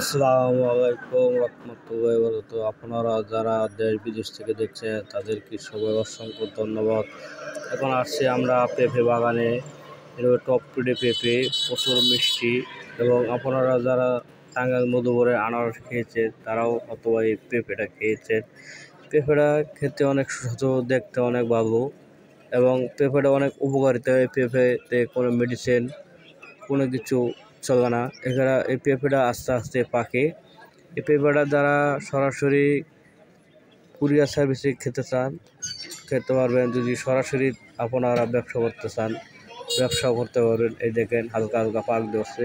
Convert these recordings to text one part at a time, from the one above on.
আসসালামু আলাইকুম রহমতুল্লাহি ওয়া বারাকাতুহু। আপনারা যারা দেশ বিদেশ থেকে দেখছেন তাদেরকে সবাই অসংখ্য ধন্যবাদ। এখন আসছি আমরা পেঁপে বাগানে। এটা টপ টুডে পেঁপে, প্রচুর মিষ্টি। এবং আপনারা যারা টাঙ্গাইল মধুপুরে আনারস খেয়েছেন তারাও অথবা এই পেঁপেটা খেয়েছেন। পেঁপেটা খেতে অনেক সুস্বাদু, দেখতে অনেক ভালো এবং পেঁপেটা অনেক উপকারিতা। এই পেঁপেতে কোনো মেডিসিন কোনো কিছু চলে না। এছাড়া এই পেঁপেটা আস্তে আস্তে পাকে। এই পেঁপেটা যারা সরাসরি কুরিয়ার সার্ভিসে খেতে পারবেন। যদি সরাসরি আপনারা ব্যবসা করতে চান, ব্যবসাও করতে পারবেন। এই দেখেন হালকা হালকা পাক দিচ্ছে।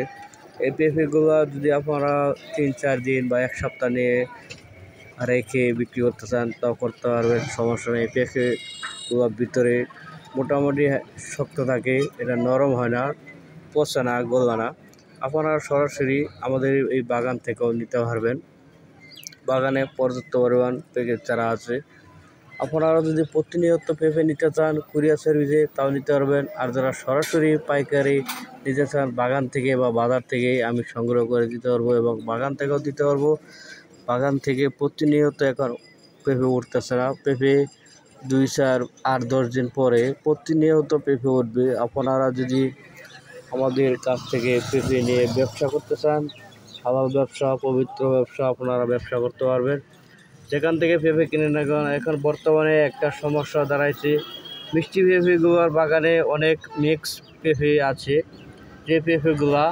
এই পেঁপেগুলো যদি আপনারা 3-4 দিন বা 1 সপ্তাহ নিয়ে রেখে বিক্রি করতে চান তাও করতে পারবেন, সমস্যা নেই। পেঁপেগুলোর ভিতরে মোটামুটি শক্ত থাকে, এটা নরম হয় না, পচে না, গলে না। আপনারা সরাসরি আমাদের এই বাগান থেকেও নিতে পারবেন। বাগানে পর্যাপ্ত পরিমাণ পেঁপে চারা আছে। আপনারা যদি প্রতিনিয়ত পেঁপে নিতে চান কুরিয়ার সার্ভিসে তাও নিতে পারবেন। আর যারা সরাসরি পাইকারি নিতে চান বাগান থেকে বা বাজার থেকে আমি সংগ্রহ করে দিতে পারবো এবং বাগান থেকেও দিতে পারবো। বাগান থেকে প্রতিনিয়ত এখন পেঁপে উঠতেছে না। পেঁপে 2-4-8-10 দিন পরে প্রতিনিয়ত পেঁপে উঠবে। আপনারা যদি আমাদের কাছ থেকে পেঁপে নিয়ে ব্যবসা করতে চান, হালাল ব্যবসা, পবিত্র ব্যবসা, আপনারা ব্যবসা করতে পারবেন। যেখান থেকে পেঁপে কিনে না কেন, এখন বর্তমানে একটা সমস্যা দাঁড়াইছে, মিষ্টি পেঁপেগুলোর বাগানে অনেক মিক্স পেঁপে আছে, যে পেঁপেগুলা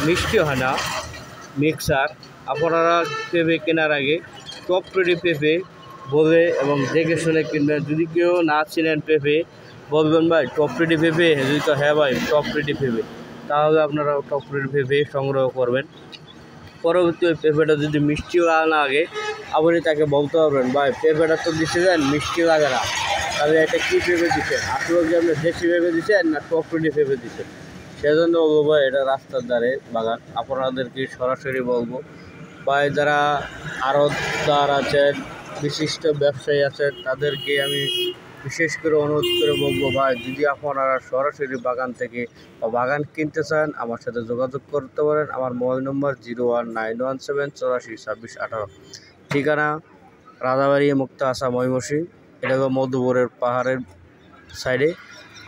মিষ্টি হয় না, মিক্সার। আপনারা পেঁপে কেনার আগে টপ টুডে পেঁপে বলে এবং দেখে শুনে কিনবেন। যদি কেউ না চিনেন পেঁপে, বলবেন ভাই টপ টুডে পেঁপে, যদি তো হ্যাঁ ভাই টপ টুডে পেঁপে, তাহলে আপনারা টপ টুডে পেঁপে সংগ্রহ করবেন। পরবর্তী ওই পেঁপেটা যদি মিষ্টি না লাগে, আপনি তাকে বলতে পারবেন ভাই পেঁপেটা তো দিতে দেন মিষ্টি লাগে না, তাহলে এটা কী পেঁপে দিচ্ছেন, আসলে কি আপনি দেশি পেঁপে দিচ্ছেন না টপ টুডে পেঁপে দিচ্ছেন। সেজন্য বলবো ভাই এটা রাস্তার ধারে বাগান, আপনাদেরকে সরাসরি বলবো। ভাই যারা আড়তদার আছেন, বিশিষ্ট ব্যবসায়ী আছেন, তাদেরকে আমি বিশেষ করে অনুরোধ করে বলবো ভাই যদি আপনারা সরাসরি বাগান থেকে বা বাগান কিনতে চান আমার সাথে যোগাযোগ করতে পারেন। আমার মোবাইল নম্বর 01917842618। ঠিকানা রাজাবাড়ি মুক্তা আসা ময়মনসিংহ। এটা হলো মধুপুরের পাহাড়ের সাইডে।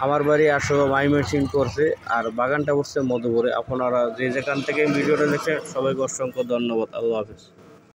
আমার বাড়ি আসলে ময়মনসিংহ করছে আর বাগানটা করছে মধুপুরে। আপনারা যে যেখান থেকে ভিডিওটা দেখছেন সবাইকে অসংখ্য ধন্যবাদ। আল্লাহ হাফেজ।